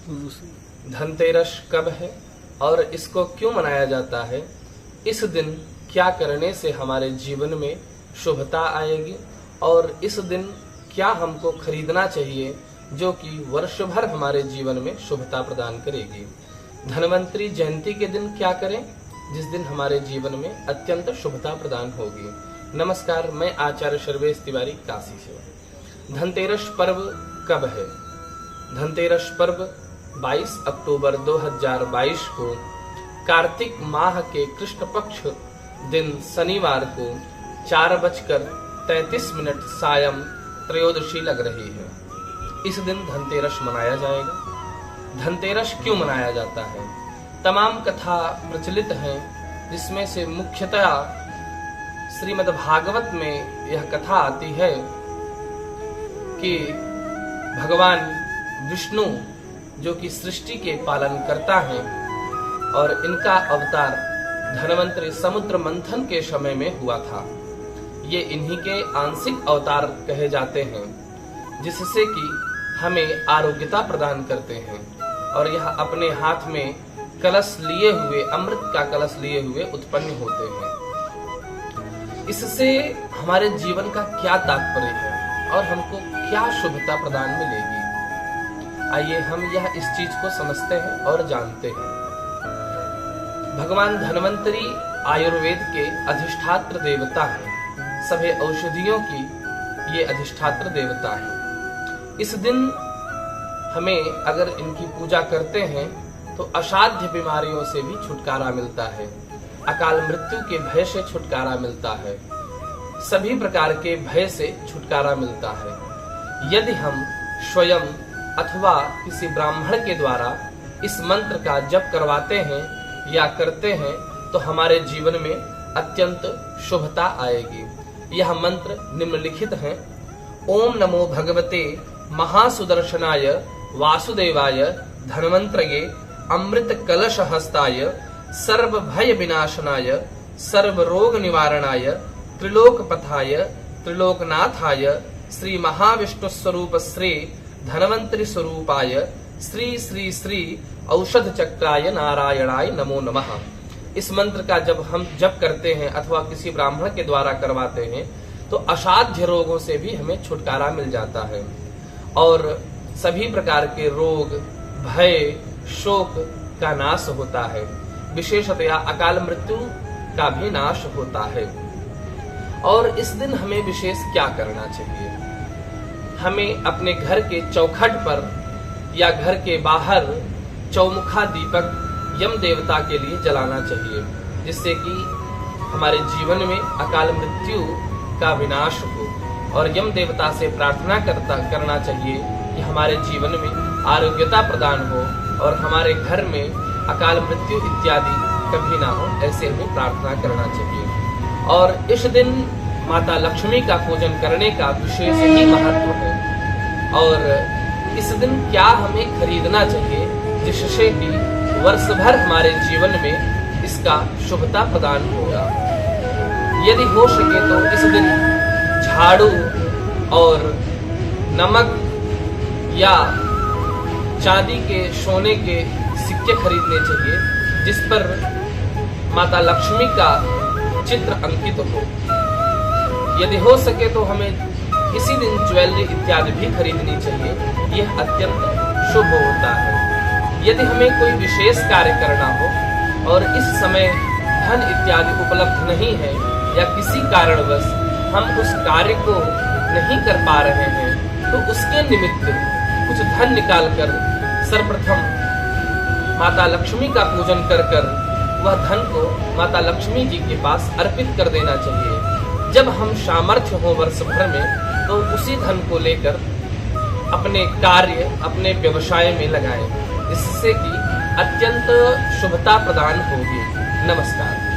धनतेरस कब है और इसको क्यों मनाया जाता है? इस दिन क्या करने से हमारे जीवन में शुभता आएगी और इस दिन क्या हमको खरीदना चाहिए जो कि वर्ष भर हमारे जीवन में शुभता प्रदान करेगी? धनवंतरी जयंती के दिन क्या करें जिस दिन हमारे जीवन में अत्यंत शुभता प्रदान होगी? नमस्कार, मैं आचार्य सर्वेश तिवारी काशी से। धनतेरस पर्व कब है? धनतेरस पर्व 22 अक्टूबर 2022 को कार्तिक माह के कृष्ण पक्ष दिन शनिवार को 4:33 सायं त्रयोदशी लग रही है। इस दिन धनतेरस मनाया जाएगा। धनतेरस क्यों मनाया जाता है? तमाम कथा प्रचलित हैं, जिसमें से मुख्यतः श्रीमद् भागवत में यह कथा आती है कि भगवान विष्णु जो कि सृष्टि के पालन करता है और इनका अवतार धनवंतरी समुद्र मंथन के समय में हुआ था। ये इन्हीं के आंशिक अवतार कहे जाते हैं, जिससे कि हमें आरोग्यता प्रदान करते हैं और यह अपने हाथ में कलश लिए हुए, अमृत का कलश लिए हुए उत्पन्न होते हैं। इससे हमारे जीवन का क्या तात्पर्य है और हमको क्या शुभता प्रदान मिलेगी? आइए हम इस चीज को समझते हैं और जानते हैं। भगवान धन्वंतरी आयुर्वेद के अधिष्ठात्र देवता हैं। सभी औषधियों की ये अधिष्ठात्र देवता हैं। इस दिन हमें अगर इनकी पूजा करते हैं तो असाध्य बीमारियों से भी छुटकारा मिलता है, अकाल मृत्यु के भय से छुटकारा मिलता है, सभी प्रकार के भय से छुटकारा मिलता है। यदि हम स्वयं अथवा किसी ब्राह्मण के द्वारा इस मंत्र का जप करवाते हैं या करते हैं तो हमारे जीवन में अत्यंत शुभता आएगी। यह मंत्र निम्नलिखित है। ओम नमो भगवते महासुदर्शनाय वासुदेवाय धन्वंतरये अमृत कलश हस्ताय सर्व भय विनाशनाय सर्व रोग निवारणाय त्रिलोकपथाय त्रिलोकनाथाय श्री महाविष्णु स्वरूप श्री धन्वंतरी स्वरूपाय श्री श्री श्री औषध चक्राय नारायणाय नमो नमः। इस मंत्र का जब हम जप करते हैं अथवा किसी ब्राह्मण के द्वारा करवाते हैं तो असाध्य रोगों से भी हमें छुटकारा मिल जाता है और सभी प्रकार के रोग, भय, शोक का नाश होता है। विशेषतया अकाल मृत्यु का भी नाश होता है। और इस दिन हमें विशेष क्या करना चाहिए? हमें अपने घर के चौखट पर या घर के बाहर चौमुखा दीपक यम देवता के लिए जलाना चाहिए, जिससे कि हमारे जीवन में अकाल मृत्यु का विनाश हो। और यम देवता से प्रार्थना करना चाहिए कि हमारे जीवन में आरोग्यता प्रदान हो और हमारे घर में अकाल मृत्यु इत्यादि कभी ना हो, ऐसे हमें प्रार्थना करना चाहिए। और इस दिन माता लक्ष्मी का पूजन करने का विशेष ही महत्व है। और इस दिन क्या हमें खरीदना चाहिए जिससे कि वर्ष भर हमारे जीवन में इसका शुभता प्रदान होगा? यदि हो सके तो इस दिन झाड़ू और नमक या चांदी के, सोने के सिक्के खरीदने चाहिए जिस पर माता लक्ष्मी का चित्र अंकित हो। यदि हो सके तो हमें इसी दिन ज्वेलरी इत्यादि भी खरीदनी चाहिए। यह अत्यंत शुभ होता है। यदि हमें कोई विशेष कार्य करना हो और इस समय धन इत्यादि उपलब्ध नहीं है या किसी कारणवश हम उस कार्य को नहीं कर पा रहे हैं तो उसके निमित्त कुछ धन निकालकर सर्वप्रथम माता लक्ष्मी का पूजन कर वह धन को माता लक्ष्मी जी के पास अर्पित कर देना चाहिए। जब हम सामर्थ्य हो वर्ष भर में तो उसी धन को लेकर अपने कार्य, अपने व्यवसाय में लगाएं, जिससे कि अत्यंत शुभता प्रदान होगी। नमस्कार।